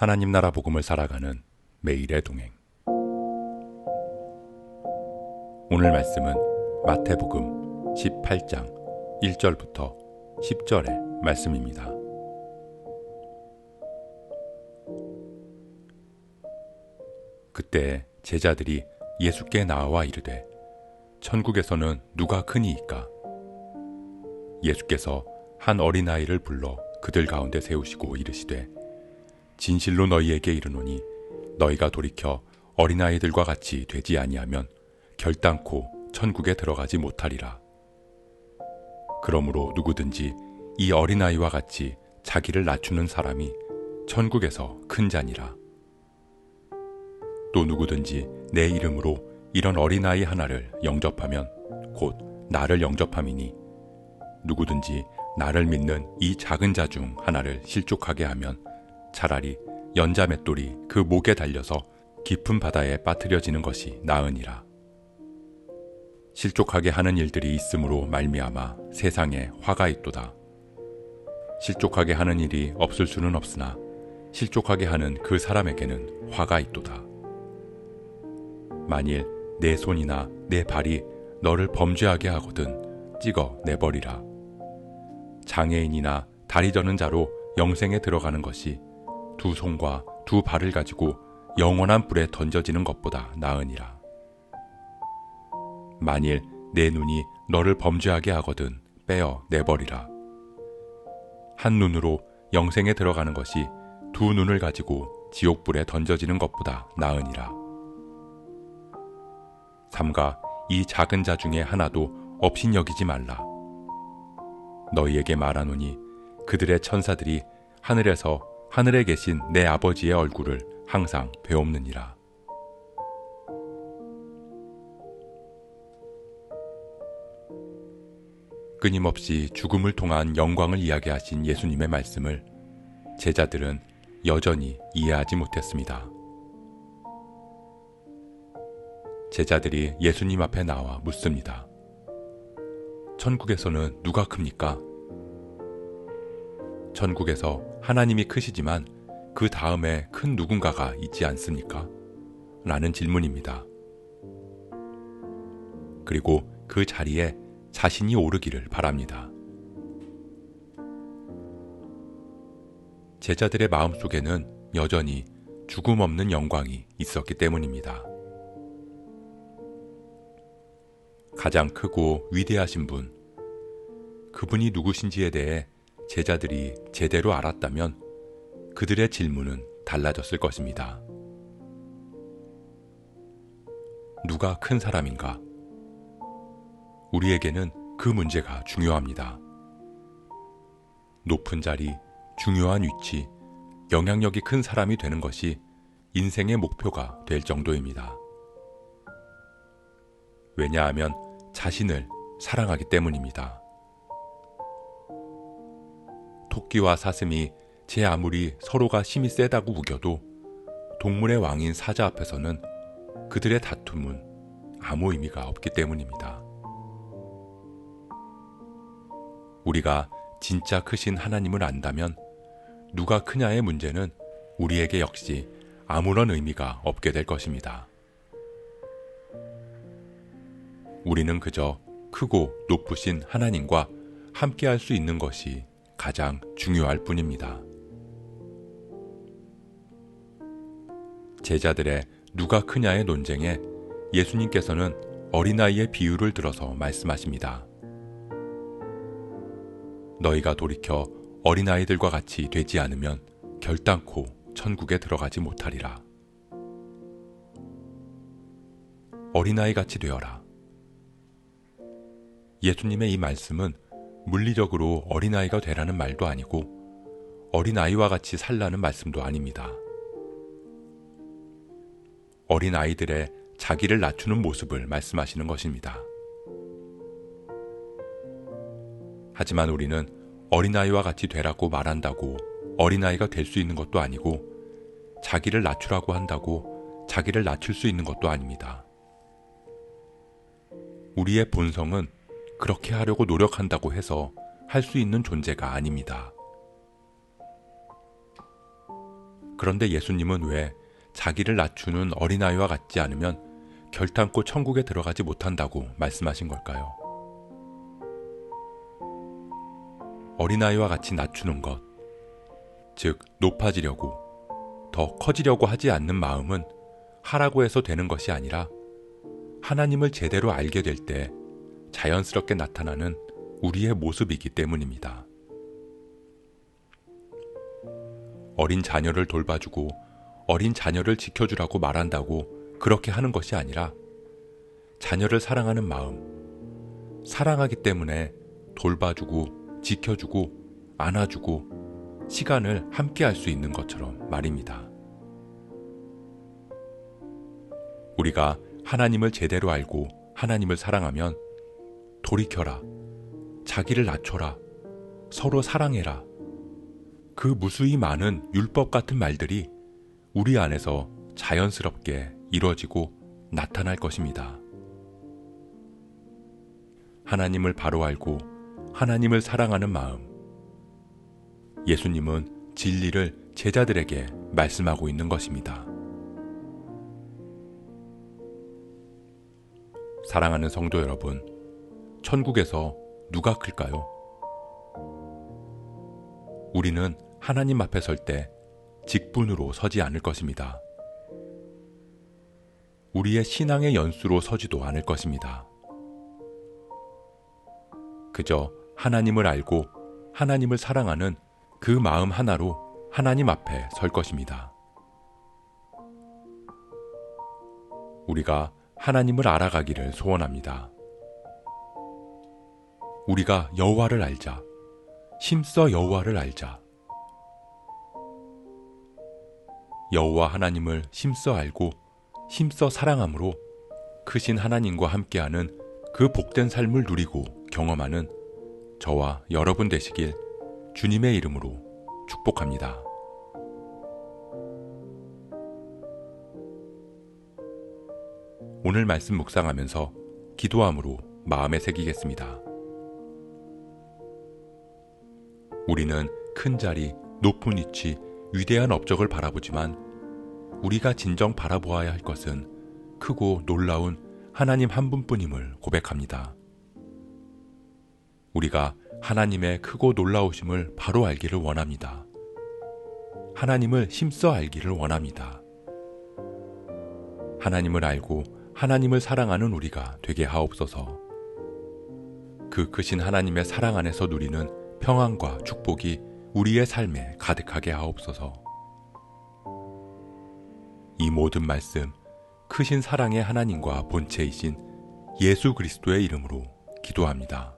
하나님 나라 복음을 살아가는 매일의 동행. 오늘 말씀은 마태복음 18장 1절부터 10절의 말씀입니다. 그때 제자들이 예수께 나와 이르되 천국에서는 누가 크니이까? 예수께서 한 어린아이를 불러 그들 가운데 세우시고 이르시되 진실로 너희에게 이르노니 너희가 돌이켜 어린아이들과 같이 되지 아니하면 결단코 천국에 들어가지 못하리라. 그러므로 누구든지 이 어린아이와 같이 자기를 낮추는 사람이 천국에서 큰 자니라. 또 누구든지 내 이름으로 이런 어린아이 하나를 영접하면 곧 나를 영접함이니 누구든지 나를 믿는 이 작은 자 중 하나를 실족하게 하면 차라리 연자 맷돌이 그 목에 달려서 깊은 바다에 빠뜨려지는 것이 나으니라. 실족하게 하는 일들이 있음으로 말미암아 세상에 화가 있도다. 실족하게 하는 일이 없을 수는 없으나 실족하게 하는 그 사람에게는 화가 있도다. 만일 내 손이나 내 발이 너를 범죄하게 하거든 찍어 내버리라. 장애인이나 다리 저는 자로 영생에 들어가는 것이 두 손과 두 발을 가지고 영원한 불에 던져지는 것보다 나으니라. 만일 내 눈이 너를 범죄하게 하거든 빼어 내버리라. 한 눈으로 영생에 들어가는 것이 두 눈을 가지고 지옥불에 던져지는 것보다 나으니라. 삼가 이 작은 자 중에 하나도 업신여기지 말라. 너희에게 말하노니 그들의 천사들이 하늘에서 하늘에 계신 내 아버지의 얼굴을 항상 배옵느니라. 끊임없이 죽음을 통한 영광을 이야기하신 예수님의 말씀을 제자들은 여전히 이해하지 못했습니다. 제자들이 예수님 앞에 나와 묻습니다. 천국에서는 누가 큽니까? 천국에서 하나님이 크시지만 그 다음에 큰 누군가가 있지 않습니까? 라는 질문입니다. 그리고 그 자리에 자신이 오르기를 바랍니다. 제자들의 마음속에는 여전히 죽음 없는 영광이 있었기 때문입니다. 가장 크고 위대하신 분, 그분이 누구신지에 대해 제자들이 제대로 알았다면 그들의 질문은 달라졌을 것입니다. 누가 큰 사람인가? 우리에게는 그 문제가 중요합니다. 높은 자리, 중요한 위치, 영향력이 큰 사람이 되는 것이 인생의 목표가 될 정도입니다. 왜냐하면 자신을 사랑하기 때문입니다. 토끼와 사슴이 제 아무리 서로가 힘이 세다고 우겨도 동물의 왕인 사자 앞에서는 그들의 다툼은 아무 의미가 없기 때문입니다. 우리가 진짜 크신 하나님을 안다면 누가 크냐의 문제는 우리에게 역시 아무런 의미가 없게 될 것입니다. 우리는 그저 크고 높으신 하나님과 함께할 수 있는 것이 가장 중요할 뿐입니다. 제자들의 누가 크냐의 논쟁에 예수님께서는 어린아이의 비유를 들어서 말씀하십니다. 너희가 돌이켜 어린아이들과 같이 되지 않으면 결단코 천국에 들어가지 못하리라. 어린아이같이 되어라. 예수님의 이 말씀은 물리적으로 어린아이가 되라는 말도 아니고 어린아이와 같이 살라는 말씀도 아닙니다. 어린아이들의 자기를 낮추는 모습을 말씀하시는 것입니다. 하지만 우리는 어린아이와 같이 되라고 말한다고 어린아이가 될 수 있는 것도 아니고 자기를 낮추라고 한다고 자기를 낮출 수 있는 것도 아닙니다. 우리의 본성은 그렇게 하려고 노력한다고 해서 할 수 있는 존재가 아닙니다. 그런데 예수님은 왜 자기를 낮추는 어린아이와 같지 않으면 결탄코 천국에 들어가지 못한다고 말씀하신 걸까요? 어린아이와 같이 낮추는 것, 즉 높아지려고, 더 커지려고 하지 않는 마음은 하라고 해서 되는 것이 아니라 하나님을 제대로 알게 될 때 자연스럽게 나타나는 우리의 모습이기 때문입니다. 어린 자녀를 돌봐주고 어린 자녀를 지켜주라고 말한다고 그렇게 하는 것이 아니라 자녀를 사랑하는 마음, 사랑하기 때문에 돌봐주고 지켜주고 안아주고 시간을 함께 할 수 있는 것처럼 말입니다. 우리가 하나님을 제대로 알고 하나님을 사랑하면 돌이켜라, 자기를 낮춰라, 서로 사랑해라, 그 무수히 많은 율법 같은 말들이 우리 안에서 자연스럽게 이루어지고 나타날 것입니다. 하나님을 바로 알고 하나님을 사랑하는 마음, 예수님은 진리를 제자들에게 말씀하고 있는 것입니다. 사랑하는 성도 여러분, 천국에서 누가 클까요? 우리는 하나님 앞에 설 때 직분으로 서지 않을 것입니다. 우리의 신앙의 연수로 서지도 않을 것입니다. 그저 하나님을 알고 하나님을 사랑하는 그 마음 하나로 하나님 앞에 설 것입니다. 우리가 하나님을 알아가기를 소원합니다. 우리가 여호와를 알자. 힘써 여호와를 알자. 여호와 하나님을 힘써 알고 힘써 사랑함으로 크신 하나님과 함께하는 그 복된 삶을 누리고 경험하는 저와 여러분 되시길 주님의 이름으로 축복합니다. 오늘 말씀 묵상하면서 기도함으로 마음에 새기겠습니다. 우리는 큰 자리, 높은 위치, 위대한 업적을 바라보지만 우리가 진정 바라보아야 할 것은 크고 놀라운 하나님 한 분뿐임을 고백합니다. 우리가 하나님의 크고 놀라우심을 바로 알기를 원합니다. 하나님을 힘써 알기를 원합니다. 하나님을 알고 하나님을 사랑하는 우리가 되게 하옵소서. 그 크신 하나님의 사랑 안에서 누리는 평안과 축복이 우리의 삶에 가득하게 하옵소서. 이 모든 말씀, 크신 사랑의 하나님과 본체이신 예수 그리스도의 이름으로 기도합니다.